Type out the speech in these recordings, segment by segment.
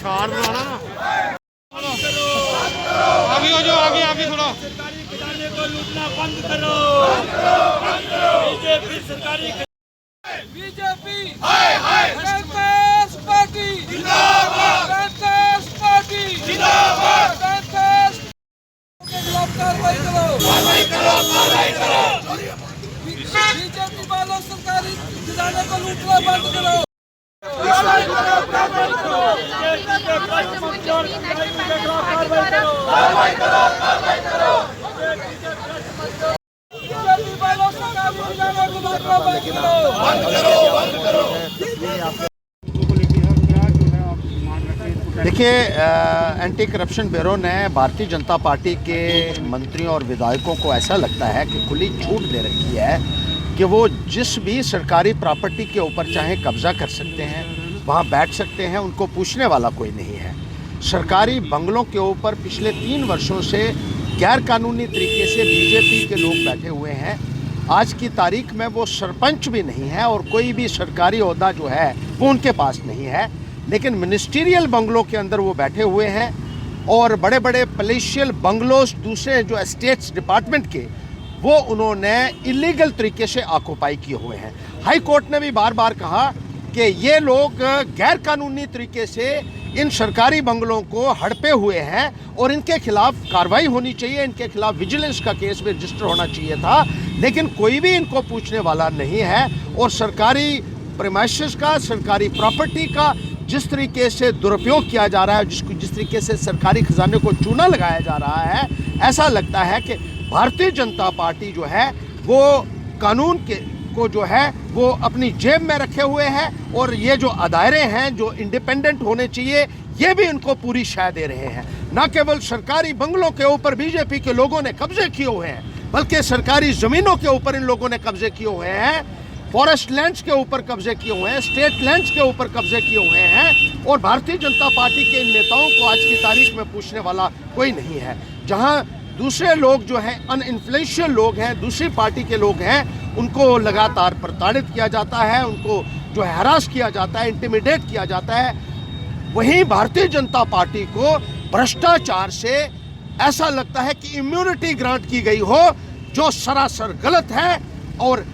छाड़ दो ना, आगे हो जाओ, आगे आगे थोड़ा। सरकारी खजाने को लूटना बंद करो। बीजेपी सरकारी बीजेपी कांग्रेस पार्टी जिंदाबाद, कांग्रेस पार्टी जिंदाबाद, कांग्रेस के खिलाफ कार्रवाई करो, कार्रवाई करो, कार्रवाई करो। बीजेपी वालों सरकारी खजाने को लूटना बंद करो, कार्रवाई करो, कार्रवाई करो। कार्रवाई करो, कार्रवाई करो। बीजेपी वालों सरकारी खजाने को लूटना बंद करो, बंद करो, बंद करो। देखिए, एंटी करप्शन ब्यूरो ने भारतीय जनता पार्टी के मंत्रियों और विधायकों को ऐसा लगता है कि खुली छूट दे रखी है कि वो जिस भी सरकारी प्रॉपर्टी के ऊपर चाहे कब्जा कर सकते हैं, वहाँ बैठ सकते हैं, उनको पूछने वाला कोई नहीं है। सरकारी बंगलों के ऊपर पिछले 3 वर्षों से गैर कानूनी तरीके से बीजेपी के लोग बैठे हुए हैं। आज की तारीख में वो सरपंच भी नहीं है और कोई भी सरकारी ओहदा जो है वो उनके पास नहीं है, लेकिन मिनिस्ट्रियल बंगलों के अंदर वो बैठे हुए हैं और बड़े बड़े पैलेशियल बंगलोज दूसरे जो एस्टेट्स डिपार्टमेंट के वो उन्होंने इलीगल तरीके से ऑक्युपाई किए हुए हैं। हाई कोर्ट ने भी बार बार कहा कि ये लोग गैर कानूनी तरीके से इन सरकारी बंगलों को हड़पे हुए हैं और इनके खिलाफ कार्रवाई होनी चाहिए, इनके खिलाफ विजिलेंस का केस भी रजिस्टर होना चाहिए था, लेकिन कोई भी इनको पूछने वाला नहीं है। और सरकारी प्रीमाइसेस का, सरकारी प्रॉपर्टी का जिस तरीके से दुरुपयोग किया जा रहा है, जिस तरीके से सरकारी खजाने को चूना लगाया जा रहा है, ऐसा लगता है कि भारतीय जनता पार्टी जो है वो कानून को जो है वो अपनी जेब में रखे हुए हैं और ये जो अदारे हैं जो इंडिपेंडेंट होने चाहिए ये भी इनको पूरी शय दे रहे हैं। न केवल सरकारी बंगलों के ऊपर बीजेपी के लोगों ने कब्जे किए हुए हैं, बल्कि सरकारी ज़मीनों के ऊपर इन लोगों ने कब्जे किए हुए हैं, फॉरेस्ट लैंड्स के ऊपर कब्जे किए हुए हैं, स्टेट लैंड्स के ऊपर कब्जे किए हुए हैं। और भारतीय जनता पार्टी के इन नेताओं को आज की तारीख में पूछने वाला कोई नहीं है। जहां दूसरे लोग जो हैं, अनइन्फ्लुएंशियल लोग हैं, दूसरी पार्टी के लोग हैं, उनको लगातार प्रताड़ित किया जाता है, उनको जो है हरास किया जाता है, इंटिमिडेट किया जाता है। वहीं भारतीय जनता पार्टी को भ्रष्टाचार से ऐसा लगता है कि इम्यूनिटी ग्रांट की गई हो, जो सरासर गलत है। और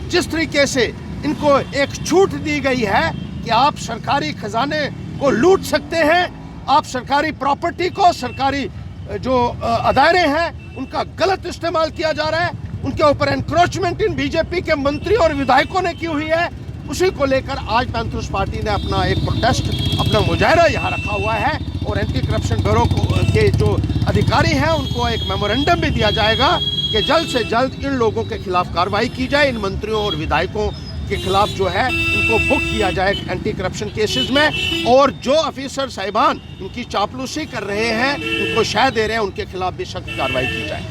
जिस तरीके से इनको एक छूट दी गई है कि आप सरकारी खजाने को लूट सकते हैं, आप सरकारी प्रॉपर्टी को, सरकारी जो अदारे हैं उनका गलत इस्तेमाल किया जा रहा है, उनके ऊपर एनक्रोचमेंट इन बीजेपी के मंत्री और विधायकों ने की हुई है, उसी को लेकर आज पैंथर्स पार्टी ने अपना एक प्रोटेस्ट, अपना मुजाहरा यहाँ रखा हुआ है। और एंटी करप्शन ब्यूरो के जो अधिकारी हैं उनको एक मेमोरेंडम भी दिया जाएगा कि जल्द से जल्द इन लोगों के खिलाफ कार्रवाई की जाए, इन मंत्रियों और विधायकों के खिलाफ जो है इनको बुक किया जाए एंटी करप्शन केसेस में। और जो ऑफिसर साहिबान इनकी चापलूसी कर रहे हैं, इनको शय दे रहे हैं, उनके खिलाफ भी सख्त कार्रवाई की जाए।